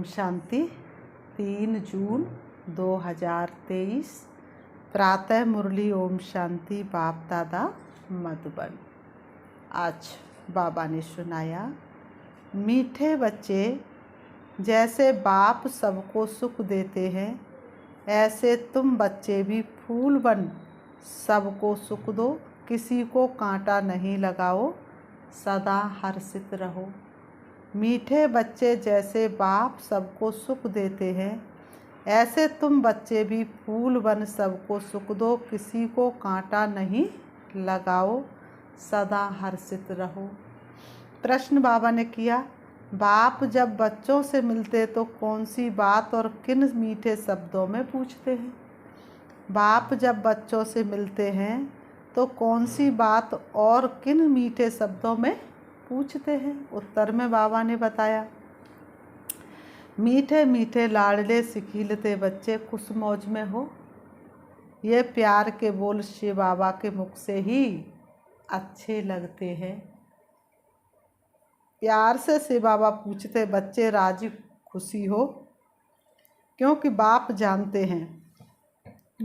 शांति। 3 जून 2023 प्रातः मुरली ओम शांति बाप दादा मधुबन। आज बाबा ने सुनाया, मीठे बच्चे, जैसे बाप सबको सुख देते हैं ऐसे तुम बच्चे भी फूल बन सबको सुख दो, किसी को कांटा नहीं लगाओ, सदा हर्षित रहो। मीठे बच्चे, जैसे बाप सबको सुख देते हैं ऐसे तुम बच्चे भी फूल बन सबको सुख दो, किसी को कांटा नहीं लगाओ, सदा हर्षित रहो। प्रश्न बाबा ने किया, बाप जब बच्चों से मिलते तो कौन सी बात और किन मीठे शब्दों में पूछते हैं? बाप जब बच्चों से मिलते हैं तो कौन सी बात और किन मीठे शब्दों में पूछते हैं? उत्तर में बाबा ने बताया, मीठे मीठे लाडले सिखिलते बच्चे खुश मौज में हो। ये प्यार के बोल शिव बाबा के मुख से ही अच्छे लगते हैं। प्यार से शिव बाबा पूछते, बच्चे राजी खुशी हो, क्योंकि बाप जानते हैं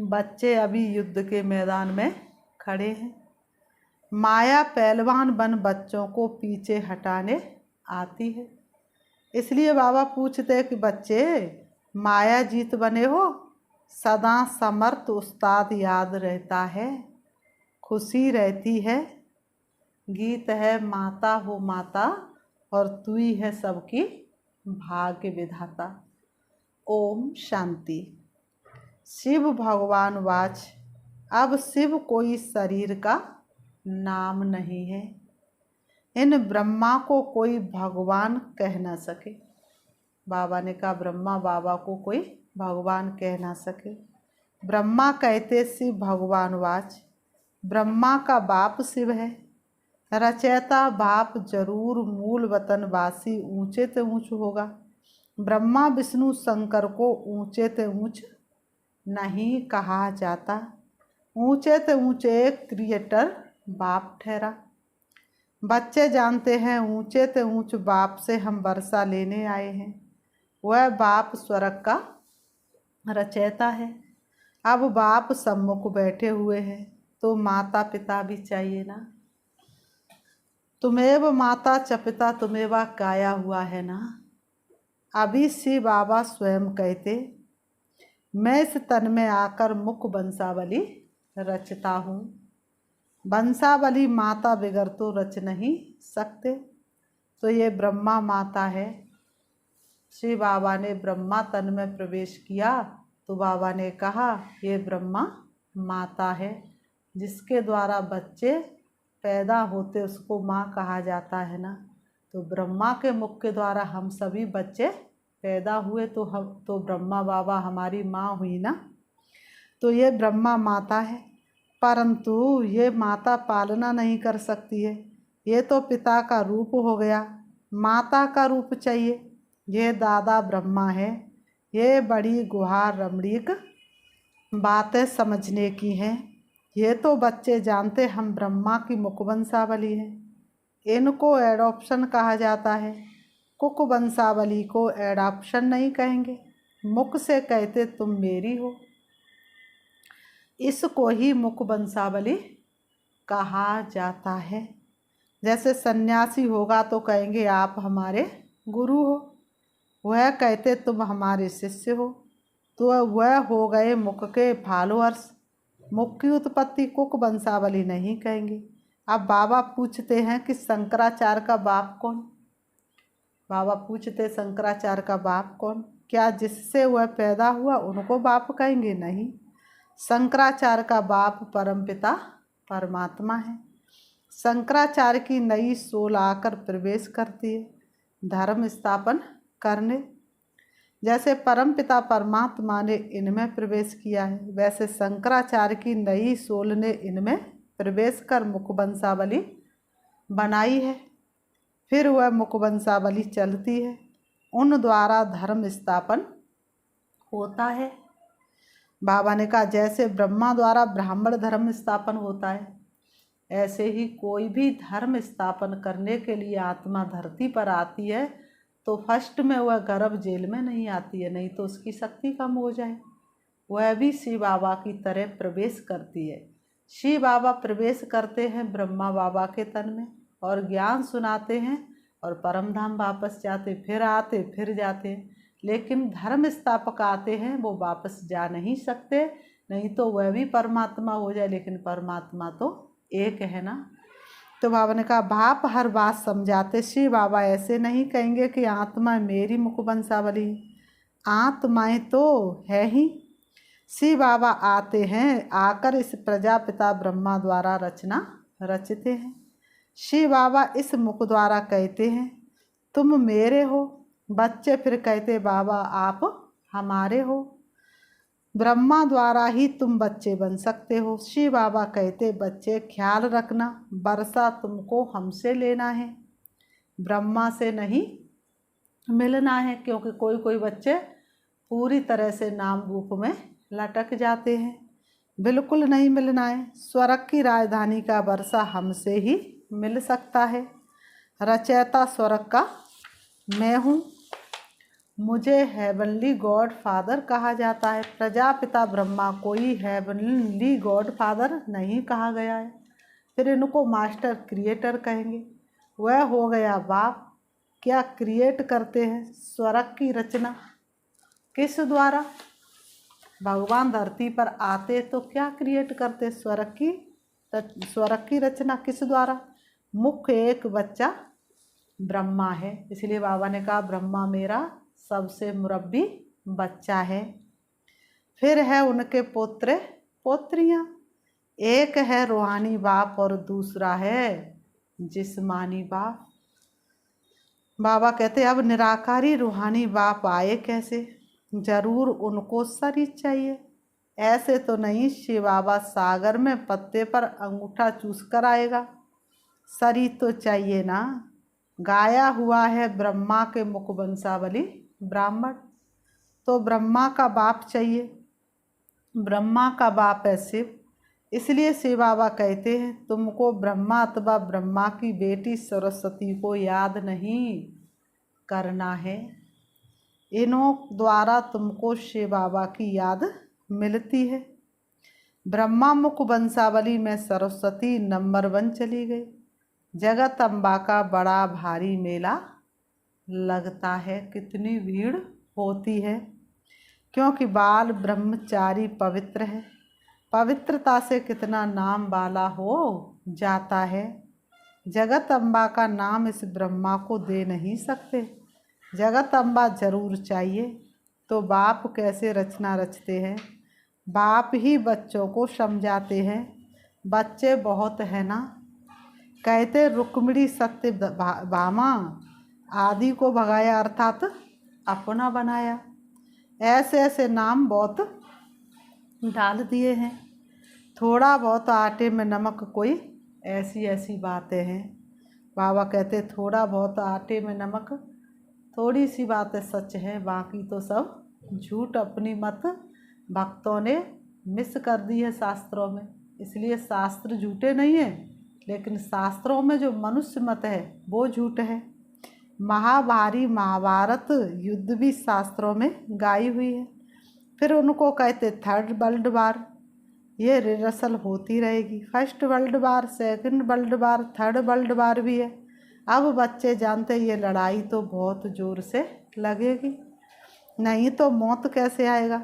बच्चे अभी युद्ध के मैदान में खड़े हैं। माया पहलवान बन बच्चों को पीछे हटाने आती है। इसलिए बाबा पूछते कि बच्चे माया जीत बने हो, सदा समर्थ उस्ताद याद रहता है, खुशी रहती है। गीत है माता हो माता और तू ही है सबकी भाग्य विधाता। ओम शांति। शिव भगवान वाच, अब शिव कोई शरीर का नाम नहीं है। इन ब्रह्मा को कोई भगवान कह ना सके। बाबा ने कहा, ब्रह्मा बाबा को कोई भगवान कह ना सके। ब्रह्मा कहते शिव भगवान वाच, ब्रह्मा का बाप शिव है। रचयिता बाप जरूर मूल वतन वासी ऊंचे ते ऊंच होगा। ब्रह्मा विष्णु शंकर को ऊंचे ते ऊंच नहीं कहा जाता। ऊंचे ते ऊंचे क्रिएटर बाप ठहरा। बच्चे जानते हैं ऊंचे ते ऊंच बाप से हम वर्षा लेने आए हैं। वह बाप स्वर्ग का रचयिता है। अब बाप सम्मुख बैठे हुए हैं तो माता पिता भी चाहिए ना। तुम्हें माता च पिता तुम्हें काया हुआ है ना। अभी शिव बाबा स्वयं कहते, मैं इस तन में आकर मुख वंशावली रचता हूँ। वंशावली माता बिगर तो रच नहीं सकते। तो ये ब्रह्मा माता है। श्री बाबा ने ब्रह्मा तन में प्रवेश किया तो बाबा ने कहा, ये ब्रह्मा माता है। जिसके द्वारा बच्चे पैदा होते उसको माँ कहा जाता है ना। तो ब्रह्मा के मुख के द्वारा हम सभी बच्चे पैदा हुए तो ब्रह्मा बाबा हमारी माँ हुई ना। तो ये ब्रह्मा माता है, परंतु ये माता पालना नहीं कर सकती है। ये तो पिता का रूप हो गया, माता का रूप चाहिए। ये दादा ब्रह्मा है। ये बड़ी गुहार रमणीक बातें समझने की हैं। ये तो बच्चे जानते हम ब्रह्मा की मुख वंशावली है। इनको एडॉप्शन कहा जाता है। कुक वंशावली को एडॉप्शन नहीं कहेंगे। मुख से कहते तुम मेरी हो। इसको ही मुख वंशावली कहा जाता है। जैसे सन्यासी होगा तो कहेंगे आप हमारे गुरु हो। वह कहते तुम हमारे शिष्य हो। तो वह हो गए मुख के फॉलोअर्स। मुख की उत्पत्ति कुक वंशावली नहीं कहेंगे। अब बाबा पूछते हैं कि शंकराचार्य का बाप कौन? बाबा पूछते शंकराचार्य का बाप कौन? क्या जिससे वह पैदा हुआ उनको बाप कहेंगे? नहीं। शंकराचार्य का बाप परमपिता परमात्मा है। शंकराचार्य की नई सोल आकर प्रवेश करती है धर्म स्थापन करने। जैसे परमपिता परमात्मा ने इनमें प्रवेश किया है, वैसे शंकराचार्य की नई सोल ने इनमें प्रवेश कर मुख वंशावली बनाई है। फिर वह मुख वंशावली चलती है, उन द्वारा धर्म स्थापन होता है। बाबा ने कहा, जैसे ब्रह्मा द्वारा ब्राह्मण धर्म स्थापन होता है, ऐसे ही कोई भी धर्म स्थापन करने के लिए आत्मा धरती पर आती है तो फर्स्ट में वह गर्भ जेल में नहीं आती है, नहीं तो उसकी शक्ति कम हो जाए। वह भी शिव बाबा की तरह प्रवेश करती है। शिव बाबा प्रवेश करते हैं ब्रह्मा बाबा के तन में और ज्ञान सुनाते हैं और परमधाम वापस जाते, फिर आते फिर जाते। लेकिन धर्म स्थापक आते हैं, वो वापस जा नहीं सकते, नहीं तो वह भी परमात्मा हो जाए, लेकिन परमात्मा तो एक है ना। तो बाबा ने कहा बाप हर बात समझाते। श्री बाबा ऐसे नहीं कहेंगे कि आत्मा मेरी मुख वंशावली, आत्माएं तो है ही। श्री बाबा आते हैं, आकर इस प्रजापिता ब्रह्मा द्वारा रचना रचते हैं। श्री बाबा इस मुख द्वारा कहते हैं तुम मेरे हो। बच्चे फिर कहते बाबा आप हमारे हो। ब्रह्मा द्वारा ही तुम बच्चे बन सकते हो। श्री बाबा कहते बच्चे ख्याल रखना, वर्षा तुमको हमसे लेना है, ब्रह्मा से नहीं मिलना है, क्योंकि कोई कोई बच्चे पूरी तरह से नाम रूप में लटक जाते हैं, बिल्कुल नहीं मिलना है। स्वर्ग की राजधानी का वर्षा हमसे ही मिल सकता है। रचयिता स्वर्ग का मैं हूँ, मुझे हेवनली गॉड फादर कहा जाता है। प्रजापिता ब्रह्मा कोई हेवनली गॉड फादर नहीं कहा गया है। फिर इनको मास्टर क्रिएटर कहेंगे। वह हो गया बाप। क्या क्रिएट करते हैं? स्वर्ग की रचना किस द्वारा? भगवान धरती पर आते तो क्या क्रिएट करते? स्वर्ग की रचना किस द्वारा? मुख्य एक बच्चा ब्रह्मा है, इसलिए बाबा ने कहा ब्रह्मा मेरा सबसे मुरब्बी बच्चा है। फिर है उनके पुत्र पुत्रियाँ, एक है रूहानी बाप और दूसरा है जिस्मानी बाप। बाबा कहते अब निराकारी रूहानी बाप आए कैसे? जरूर उनको शरीर चाहिए। ऐसे तो नहीं शिव बाबा सागर में पत्ते पर अंगूठा चूस कर आएगा, शरीर तो चाहिए ना। गाया हुआ है ब्रह्मा के मुख वंशावली ब्राह्मण, तो ब्रह्मा का बाप चाहिए। ब्रह्मा का बाप है शिव, इसलिए शिव बाबा कहते हैं तुमको ब्रह्मा अथवा ब्रह्मा की बेटी सरस्वती को याद नहीं करना है। इन्हों द्वारा तुमको शिव बाबा की याद मिलती है। ब्रह्मा मुख वंशावली में सरस्वती नंबर 1 चली गई। जगत अम्बा का बड़ा भारी मेला लगता है, कितनी भीड़ होती है, क्योंकि बाल ब्रह्मचारी पवित्र है। पवित्रता से कितना नाम वाला हो जाता है। जगत अम्बा का नाम इस ब्रह्मा को दे नहीं सकते, जगत अम्बा जरूर चाहिए। तो बाप कैसे रचना रचते हैं? बाप ही बच्चों को समझाते हैं। बच्चे बहुत है ना, कहते रुक्मिणी सत्य भामा आदि को भगाया अर्थात अपना बनाया। ऐसे ऐसे नाम बहुत डाल दिए हैं। थोड़ा बहुत आटे में नमक, कोई ऐसी ऐसी बातें हैं। बाबा कहते थोड़ा बहुत आटे में नमक, थोड़ी सी बातें सच है, बाकी तो सब झूठ अपनी मत भक्तों ने मिस कर दी है शास्त्रों में। इसलिए शास्त्र झूठे नहीं हैं, लेकिन शास्त्रों में जो मनुष्य मत है वो झूठ है। महाभारी महाभारत युद्ध भी शास्त्रों में गाई हुई है। फिर उनको कहते थर्ड वर्ल्ड वार। ये रिहर्सल होती रहेगी, first world war, second world war, third world war भी है। अब बच्चे जानते ये लड़ाई तो बहुत ज़ोर से लगेगी, नहीं तो मौत कैसे आएगा।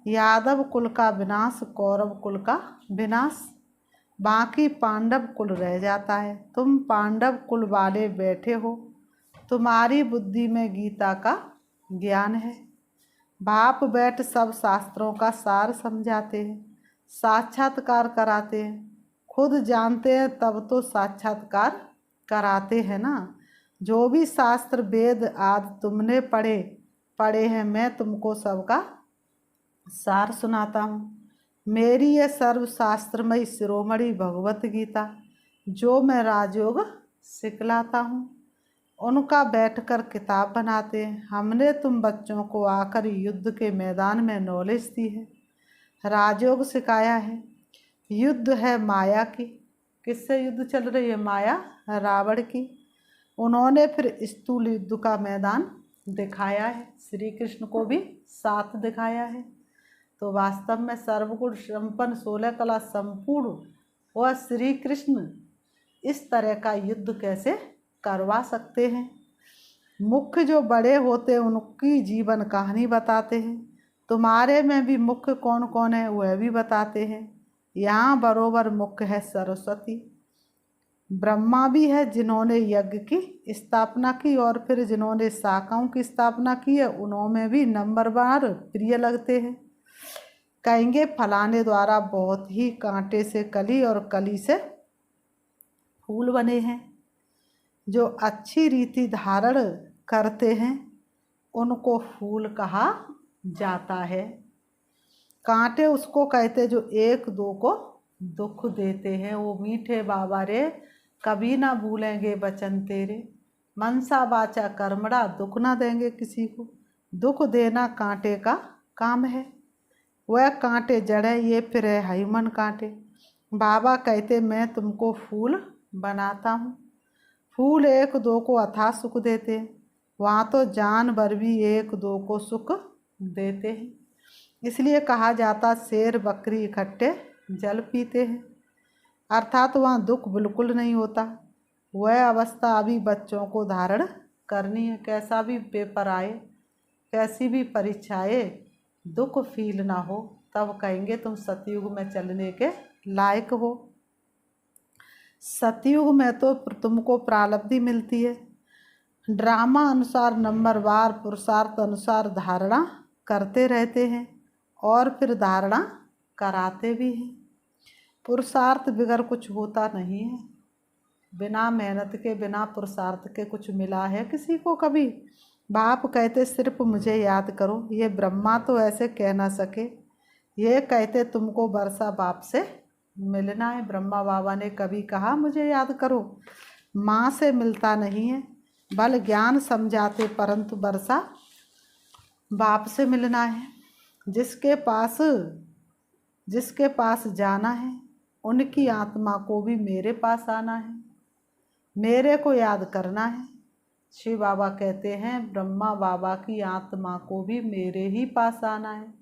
यादव कुल का विनाश, कौरव कुल का विनाश, बाकी पांडव कुल रह जाता है। तुम पांडव कुल वाले बैठे हो, तुम्हारी बुद्धि में गीता का ज्ञान है। बाप बैठ सब शास्त्रों का सार समझाते हैं, साक्षात्कार कराते हैं। खुद जानते हैं तब तो साक्षात्कार कराते हैं ना। जो भी शास्त्र वेद आदि तुमने पढ़े हैं, मैं तुमको सबका सार सुनाता हूँ। मेरी ये सर्वशास्त्रमयी शिरोमणि भगवत गीता जो मैं राजयोग सिखलाता हूँ, उनका बैठकर किताब बनाते हैं। हमने तुम बच्चों को आकर युद्ध के मैदान में नॉलेज दी है, राजयोग सिखाया है। युद्ध है माया की। किससे युद्ध चल रही है? माया रावण की। उन्होंने फिर स्थूल युद्ध का मैदान दिखाया है, श्री कृष्ण को भी 7 दिखाया है। तो वास्तव में सर्वगुण संपन्न 16 कला संपूर्ण वह श्री कृष्ण इस तरह का युद्ध कैसे करवा सकते हैं। मुख्य जो बड़े होते हैं उनकी जीवन कहानी बताते हैं। तुम्हारे में भी मुख्य कौन कौन है वह भी बताते हैं। यहाँ बरोबर मुख्य है सरस्वती। ब्रह्मा भी है जिन्होंने यज्ञ की स्थापना की, और फिर जिन्होंने शाखाओं की स्थापना की है उन्होंने भी नंबरवार प्रिय लगते हैं। कहेंगे फलाने द्वारा बहुत ही कांटे से कली और कली से फूल बने हैं। जो अच्छी रीति धारण करते हैं उनको फूल कहा जाता है। कांटे उसको कहते जो एक दो को दुख देते हैं। वो मीठे बाबा रे कभी ना भूलेंगे वचन तेरे, मनसा वाचा कर्मड़ा दुख ना देंगे किसी को। दुख देना कांटे का काम है। वह कांटे जड़ है, ये फिर है हाईमन कांटे। बाबा कहते मैं तुमको फूल बनाता हूँ। फूल एक दो को अथाह सुख देते हैं, वहाँ तो जानवर भी एक दो को सुख देते हैं। इसलिए कहा जाता शेर बकरी इकट्ठे जल पीते हैं, अर्थात वहाँ दुख बिल्कुल नहीं होता। वह अवस्था अभी बच्चों को धारण करनी है। कैसा भी पेपर आए, कैसी भी परीक्षाएं, दुख फील ना हो, तब कहेंगे तुम सतयुग में चलने के लायक हो। सतयुग में तो तुमको प्रारब्धि मिलती है। ड्रामा अनुसार नंबरवार पुरुषार्थ अनुसार धारणा करते रहते हैं और फिर धारणा कराते भी हैं। पुरुषार्थ बगैर कुछ होता नहीं है। बिना मेहनत के, बिना पुरुषार्थ के कुछ मिला है किसी को कभी? बाप कहते सिर्फ मुझे याद करो। ये ब्रह्मा तो ऐसे कह ना सके। ये कहते तुमको वर्षा बाप से मिलना है। ब्रह्मा बाबा ने कभी कहा मुझे याद करो? माँ से मिलता नहीं है, बल ज्ञान समझाते, परंतु वर्षा बाप से मिलना है। जिसके पास जाना है उनकी आत्मा को भी मेरे पास आना है, मेरे को याद करना है। शिव बाबा कहते हैं ब्रह्मा बाबा की आत्मा को भी मेरे ही पास आना है,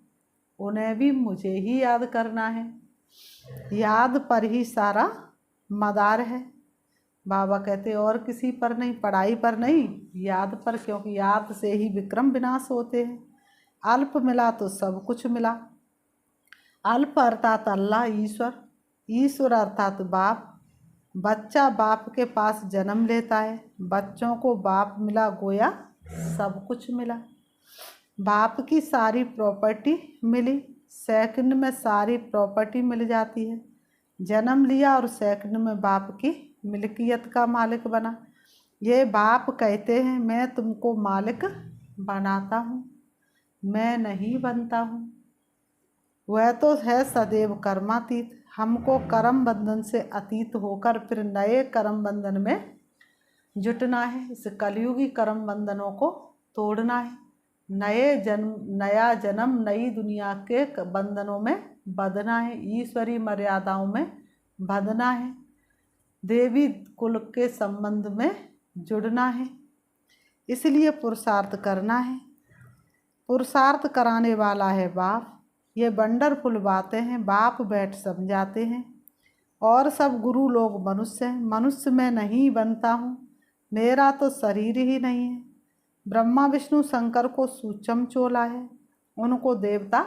उन्हें भी मुझे ही याद करना है। याद पर ही सारा मदार है। बाबा कहते और किसी पर नहीं, पढ़ाई पर नहीं, याद पर, क्योंकि याद से ही विक्रम विनाश होते हैं। अल्प मिला तो सब कुछ मिला। अल्प अर्थात अल्लाह ईश्वर, ईश्वर अर्थात बाप। बच्चा बाप के पास जन्म लेता है, बच्चों को बाप मिला गोया सब कुछ मिला। बाप की सारी प्रॉपर्टी मिली, सेकंड में सारी प्रॉपर्टी मिल जाती है। जन्म लिया और सेकंड में बाप की मिल्कियत का मालिक बना। ये बाप कहते हैं मैं तुमको मालिक बनाता हूँ, मैं नहीं बनता हूँ। वह तो है सदैव कर्मातीत। हमको कर्म बंधन से अतीत होकर फिर नए कर्म बंधन में जुटना है। इस कलयुगी कर्म बंधनों को तोड़ना है। नया जन्म नई दुनिया के बंधनों में बंधना है, ईश्वरी मर्यादाओं में बंधना है, देवी कुल के संबंध में जुड़ना है। इसलिए पुरुषार्थ करना है। पुरुषार्थ कराने वाला है बाप। ये वंडरफुल बातें हैं। बाप बैठ समझाते हैं। और सब गुरु लोग मनुष्य हैं। मनुष्य में नहीं बनता हूँ, मेरा तो शरीर ही नहीं है। ब्रह्मा विष्णु शंकर को सूक्ष्म चोला है, उनको देवता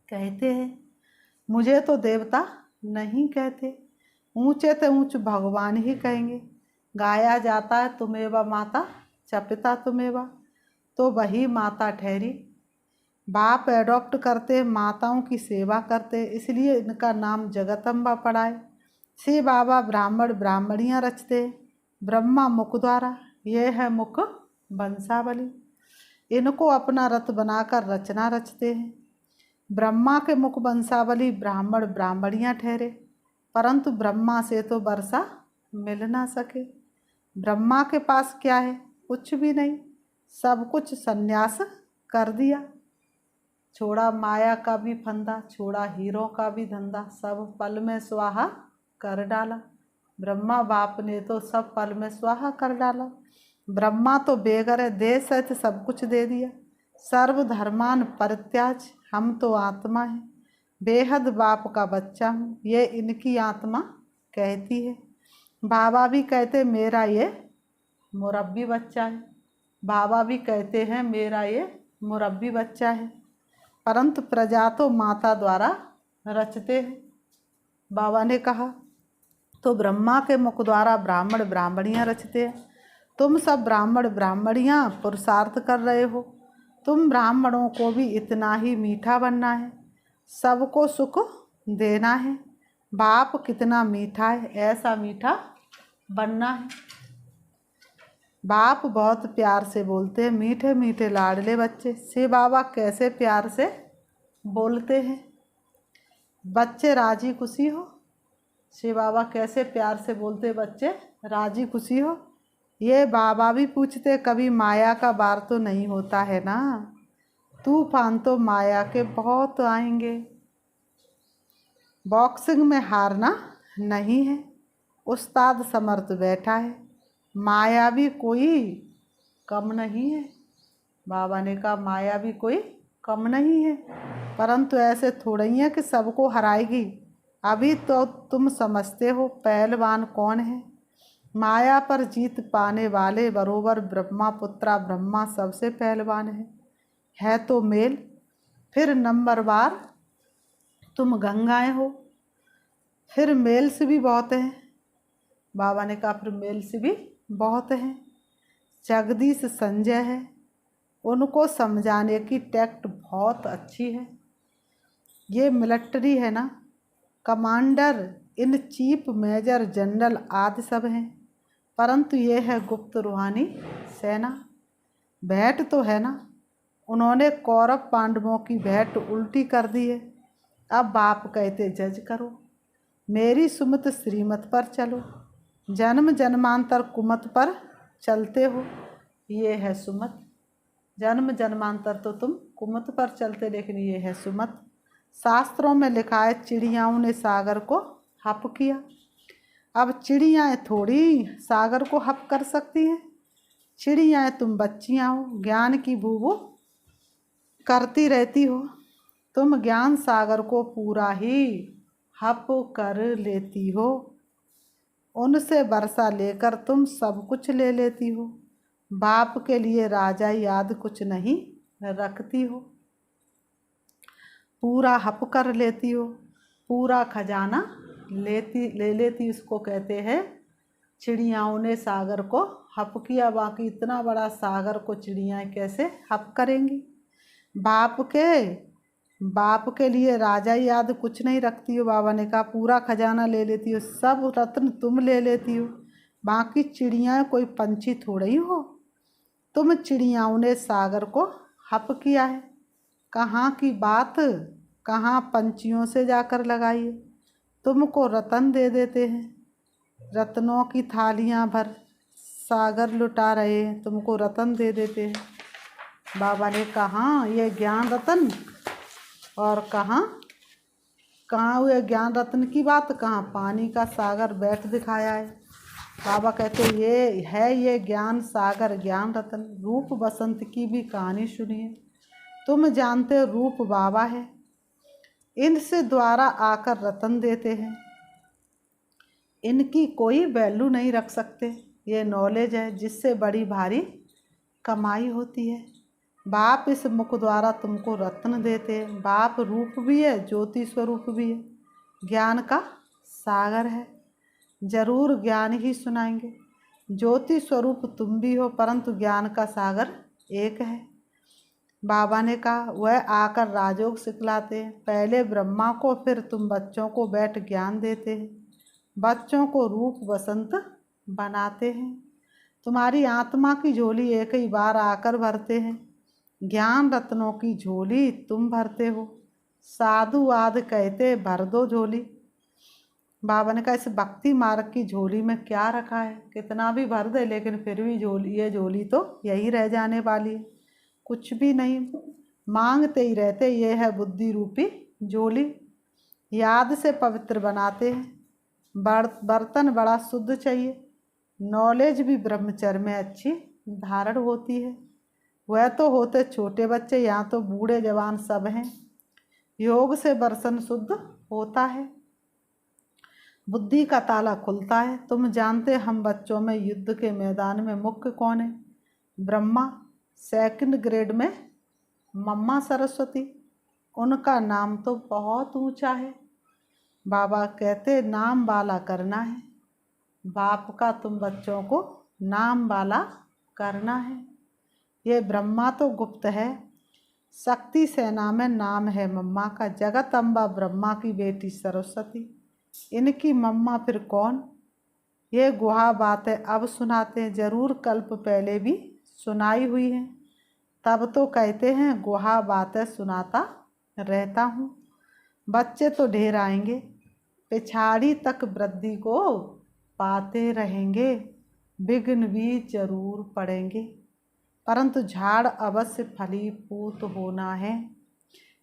कहते हैं। मुझे तो देवता नहीं कहते, ऊंचे से ऊंच भगवान ही कहेंगे। गाया जाता है तुमेवा माता च पिता तुमेवा, तो वही माता ठहरी। बाप एडॉप्ट करते, माताओं की सेवा करते, इसलिए इनका नाम जगदम्बा पड़ा है। शिव बाबा ब्राह्मण ब्राह्मणियाँ रचते, ब्रह्मा मुख द्वारा, यह है मुख वंशावली। इनको अपना रथ बनाकर रचना रचते हैं। ब्रह्मा के मुख वंशावली ब्राह्मण ब्राह्मणियाँ ठहरे, परंतु ब्रह्मा से तो वर्षा मिल ना सके। ब्रह्मा के पास क्या है? कुछ भी नहीं, सब कुछ संन्यास कर दिया। छोड़ा माया का भी फंदा, छोड़ा हीरों का भी धंधा, सब पल में स्वाहा कर डाला। ब्रह्मा बाप ने तो सब पल में स्वाहा कर डाला। ब्रह्मा तो बेगर देह सहित सब कुछ दे दिया। सर्वधर्मान परित्याज, हम तो आत्मा है, बेहद बाप का बच्चा हूँ, ये इनकी आत्मा कहती है। बाबा भी कहते मेरा ये मुरब्बी बच्चा है, बाबा भी कहते हैं मेरा ये मुरब्बी बच्चा है, परंतु प्रजा तो माता द्वारा रचते हैं। बाबा ने कहा तो ब्रह्मा के मुख द्वारा ब्राह्मण ब्राह्मणियाँ रचते हैं। तुम सब ब्राह्मण ब्राह्मणियाँ पुरुषार्थ कर रहे हो। तुम ब्राह्मणों को भी इतना ही मीठा बनना है, सबको सुख देना है। बाप कितना मीठा है, ऐसा मीठा बनना है। बाप बहुत प्यार से बोलते हैं, मीठे मीठे लाडले बच्चे। से बाबा कैसे प्यार से बोलते हैं, बच्चे राजी खुशी हो। से बाबा कैसे प्यार से बोलते बच्चे राजी खुशी हो। ये बाबा भी पूछते कभी माया का बार तो नहीं होता है ना, तूफान तो माया के बहुत आएंगे, बॉक्सिंग में हारना नहीं है, उस्ताद समर्थ बैठा है, माया भी कोई कम नहीं है। बाबा ने कहा माया भी कोई कम नहीं है, परंतु ऐसे थोड़ा ही है कि सबको हराएगी। अभी तो तुम समझते हो पहलवान कौन है। माया पर जीत पाने वाले बरोबर ब्रह्मा पुत्रा ब्रह्मा सबसे पहलवान है तो मेल। फिर नंबर बार तुम गंगाएं हो, फिर मेल से भी बहुत हैं। बाबा ने कहा फिर मेल से भी बहुत हैं। जगदीश संजय है, उनको समझाने की टैक्ट बहुत अच्छी है। ये मिलिट्री है ना, commander in chief major general आदि सब हैं, परंतु ये है गुप्त रूहानी सेना। भेंट तो है ना, उन्होंने कौरव पांडवों की भेंट उल्टी कर दी है। अब बाप कहते जज करो, मेरी सुमत श्रीमत पर चलो, जन्म जन्मांतर कुमत पर चलते हो। ये है सुमत, जन्म जन्मांतर तो तुम कुमत पर चलते, लेकिन ये है सुमत। शास्त्रों में लिखा है चिड़ियाओं ने सागर को हप किया। अब चिड़ियाएँ थोड़ी सागर को हप कर सकती हैं। चिड़ियाएँ तुम बच्चियाँ हो, ज्ञान की बूबू करती रहती हो। तुम ज्ञान सागर को पूरा ही हप कर लेती हो, उनसे वर्षा लेकर तुम सब कुछ ले लेती हो। बाप के लिए राजा याद कुछ नहीं रखती हो, पूरा हप कर लेती हो, पूरा खजाना ले लेती। उसको कहते हैं चिड़ियाओं ने सागर को हप किया। बाकी इतना बड़ा सागर को चिड़ियाँ कैसे हप करेंगी। बाप के लिए राजा याद कुछ नहीं रखती हो। बाबा ने कहा पूरा खजाना ले लेती हो, सब रत्न तुम ले लेती हो, बाकी चिड़ियाँ कोई पंछी थोड़े ही हो। तुम चिड़ियाओं ने सागर को हप किया है, कहाँ की बात कहाँ पंछियों से जाकर लगाइए। तुमको रतन दे देते हैं, रत्नों की थालियाँ भर सागर लुटा रहे हैं, तुमको रतन दे देते हैं। बाबा ने कहा ये ज्ञान रतन और कहाँ हुए ज्ञान रत्न की बात, कहाँ पानी का सागर बैठ दिखाया है। बाबा कहते ये ज्ञान सागर ज्ञान रतन। रूप बसंत की भी कहानी सुनिए। तुम जानते रूप बाबा है, इनसे द्वारा आकर रतन देते हैं, इनकी कोई वैल्यू नहीं रख सकते। ये नॉलेज है जिससे बड़ी भारी कमाई होती है। बाप इस मुख द्वारा तुमको रत्न देते हैं। बाप रूप भी है, ज्योति स्वरूप भी है, ज्ञान का सागर है। जरूर ज्ञान ही सुनाएंगे। ज्योति स्वरूप तुम भी हो, परंतु ज्ञान का सागर एक है। बाबा ने कहा वह आकर राजयोग सिखलाते हैं। पहले ब्रह्मा को, फिर तुम बच्चों को बैठ ज्ञान देते हैं, बच्चों को रूप बसंत बनाते हैं। तुम्हारी आत्मा की झोली एक ही बार आकर भरते हैं, ज्ञान रत्नों की झोली तुम भरते हो। साधु आदि कहते भर दो झोली। बाबा ने कहा इस भक्ति मार्ग की झोली में क्या रखा है, कितना भी भर दे लेकिन फिर भी ये झोली तो यही रह जाने वाली है, कुछ भी नहीं, मांगते ही रहते। ये है बुद्धि रूपी झोली, याद से पवित्र बनाते हैं। बर्तन बड़ा शुद्ध चाहिए, नॉलेज भी ब्रह्मचर्य में अच्छी धारण होती है। वह तो होते छोटे बच्चे, यहाँ तो बूढ़े जवान सब हैं। योग से बर्तन शुद्ध होता है, बुद्धि का ताला खुलता है। तुम जानते हम बच्चों में युद्ध के मैदान में मुख्य कौन है? ब्रह्मा, सेकंड ग्रेड में मम्मा सरस्वती। उनका नाम तो बहुत ऊंचा है। बाबा कहते नाम वाला करना है। बाप का तुम बच्चों को नाम वाला करना है। ये ब्रह्मा तो गुप्त है, शक्ति सेना में नाम है मम्मा का। जगत अम्बा ब्रह्मा की बेटी सरस्वती, इनकी मम्मा फिर कौन? ये गुहा बातें अब सुनाते हैं, जरूर कल्प पहले भी सुनाई हुई हैं। तब तो कहते हैं गुहा बातें सुनाता रहता हूँ। बच्चे तो ढेर आएंगे, पिछाड़ी तक वृद्धि को पाते रहेंगे। विघ्न भी जरूर पड़ेंगे, परंतु झाड़ अवश्य फलीभूत होना है।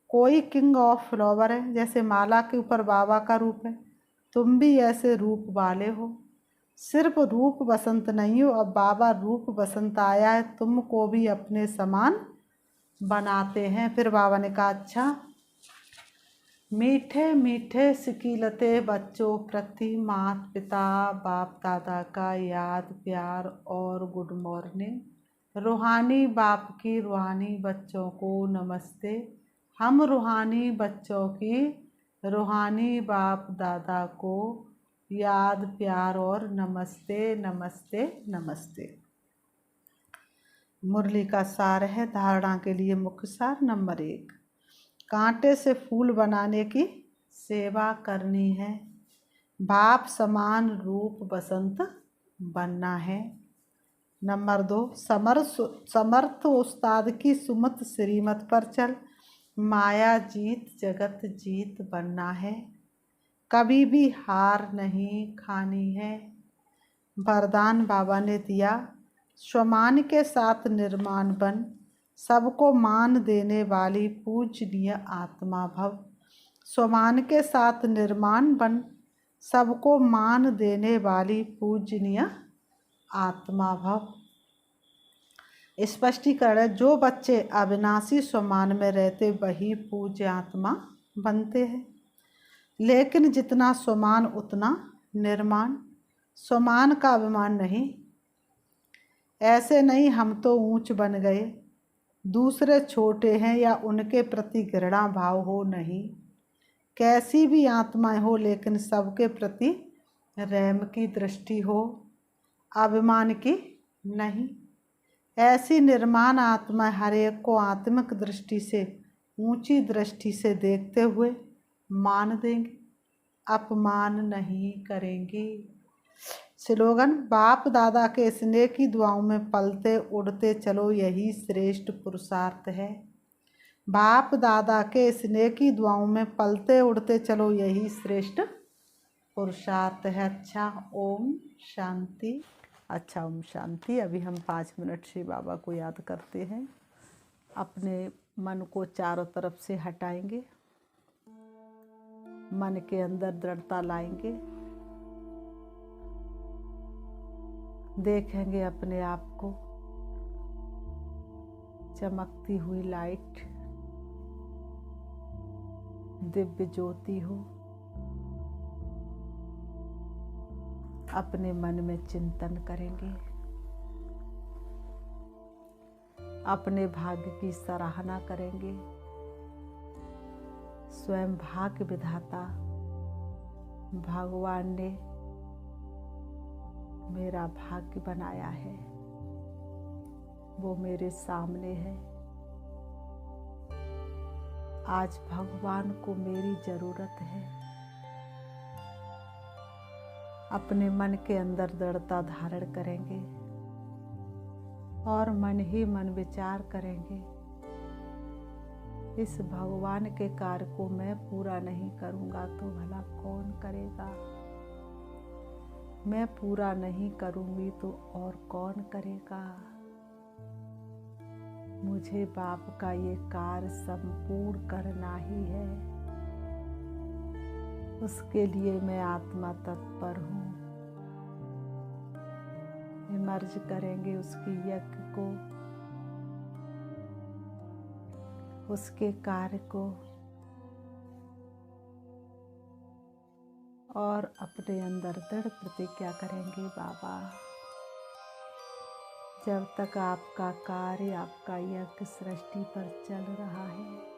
कोई किंग ऑफ फ्लावर है, जैसे माला के ऊपर बाबा का रूप है, तुम भी ऐसे रूप वाले हो। सिर्फ रूप बसंत नहीं हो, अब बाबा रूप बसंत आया है, तुमको भी अपने समान बनाते हैं। फिर बाबा ने कहा अच्छा, मीठे मीठे सिकीलते बच्चों प्रति माता पिता बाप दादा का याद प्यार और गुड मॉर्निंग। रूहानी बाप की रूहानी बच्चों को नमस्ते। हम रूहानी बच्चों की रूहानी बाप दादा को याद प्यार और नमस्ते नमस्ते नमस्ते। मुरली का सार है धारणा के लिए मुख्य सार। नंबर 1, कांटे से फूल बनाने की सेवा करनी है। बाप समान रूप बसंत बनना है। नंबर 2, समर्थ उस्ताद की सुमत श्रीमत पर चल। माया जीत जगत जीत बनना है। कभी भी हार नहीं खानी है। वरदान बाबा ने दिया, स्वमान के साथ निर्माण बन, सबको मान देने वाली पूजनीय आत्मा भव। स्वमान के साथ निर्माण बन, सबको मान देने वाली पूजनीय आत्मा भव। स्पष्टीकरण है, जो बच्चे अविनाशी स्वमान में रहते वही पूज्य आत्मा बनते हैं, लेकिन जितना स्वमान उतना निर्माण। स्वमान का अभिमान नहीं, ऐसे नहीं हम तो ऊंच बन गए, दूसरे छोटे हैं या उनके प्रति घृणा भाव हो नहीं। कैसी भी आत्माएं हो, लेकिन सबके प्रति रहम की दृष्टि हो, अभिमान की नहीं। ऐसी निर्माण आत्मा हर एक को आत्मिक दृष्टि से ऊंची दृष्टि से देखते हुए मान देंगे, अपमान नहीं करेंगे। स्लोगन, बाप दादा के स्नेह की दुआओं में पलते उड़ते चलो, यही श्रेष्ठ पुरुषार्थ है। बाप दादा के स्नेह की दुआओं में पलते उड़ते चलो, यही श्रेष्ठ पुरुषार्थ है। अच्छा, ओम शांति। अच्छा, ओम शांति। अभी हम 5 मिनट से बाबा को याद करते हैं। अपने मन को चारों तरफ से हटाएंगे, मन के अंदर दृढ़ता लाएंगे, देखेंगे अपने आप को चमकती हुई लाइट, दिव्य ज्योति हो। अपने मन में चिंतन करेंगे, अपने भाग्य की सराहना करेंगे। स्वयं भाग्य विधाता भगवान ने मेरा भाग्य बनाया है, वो मेरे सामने है। आज भगवान को मेरी जरूरत है। अपने मन के अंदर दृढ़ता धारण करेंगे और मन ही मन विचार करेंगे, इस भगवान के कार्य को मैं पूरा नहीं करूँगा तो भला कौन करेगा। मैं पूरा नहीं करूँगी तो और कौन करेगा। मुझे बाप का ये कार्य संपूर्ण करना ही है, उसके लिए मैं आत्मा तत्पर हूँ। इन मर्ज करेंगे उसकी यज्ञ को, उसके कार्य को, और अपने अंदर दृढ़ प्रतिज्ञा करेंगे, बाबा जब तक आपका कार्य, आपका यज्ञ सृष्टि पर चल रहा है,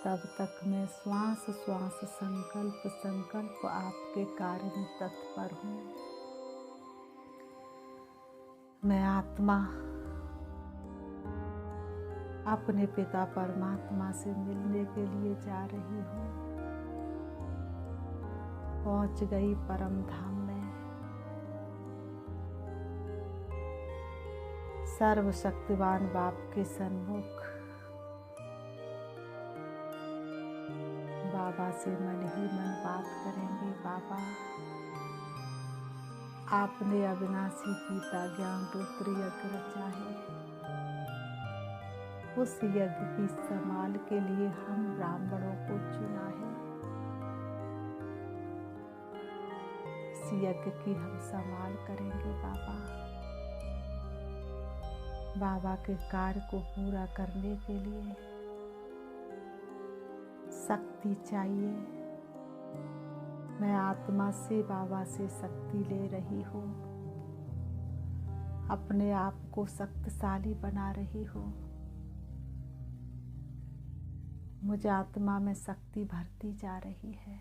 तब तक मैं श्वास श्वास संकल्प संकल्प आपके कार्य में तत्पर हूँ। मैं आत्मा अपने पिता परमात्मा से मिलने के लिए जा रही हूँ। पहुँच गई परम धाम में। सर्वशक्तिवान बाप के सन्मुख बाबा से मन ही मन बात करेंगे। बाबा आपने अविनाशी गीता ज्ञान रुद्र यज्ञ रचा है, उस यज्ञ की संभाल के लिए हम ब्राह्मणों को चुना है। इस यज्ञ की हम संभाल करेंगे। बाबा के कार्य को पूरा करने के लिए शक्ति चाहिए। मैं आत्मा से बाबा से शक्ति ले रही हूँ, अपने आप को शक्तिशाली बना रही हूँ। मुझे आत्मा में शक्ति भरती जा रही है।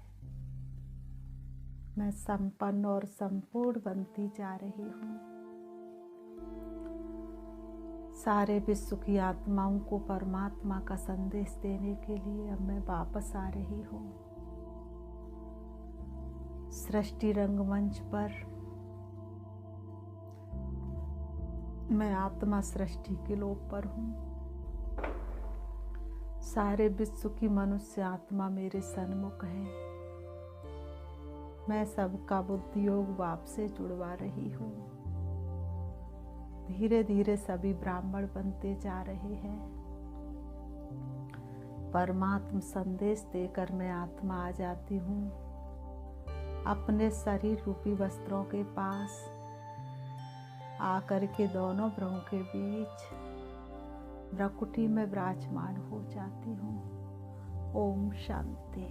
मैं संपन्न और संपूर्ण बनती जा रही हूँ। सारे विश्व की आत्माओं को परमात्मा का संदेश देने के लिए अब मैं वापस आ रही हूँ। सृष्टि रंगमंच पर मैं आत्मा सृष्टि के लोक पर हूँ। सारे विश्व की मनुष्य आत्मा मेरे सन्मुख है। मैं सबका बुद्धि योग बाप से जुड़वा रही हूँ। धीरे धीरे सभी ब्राह्मण बनते जा रहे हैं। परमात्म संदेश देकर मैं आत्मा आ जाती हूँ अपने शरीर रूपी वस्त्रों के पास आकर के दोनों भ्रुओं के बीच भ्रकुटी में विराजमान हो जाती हूँ। ओम शांति।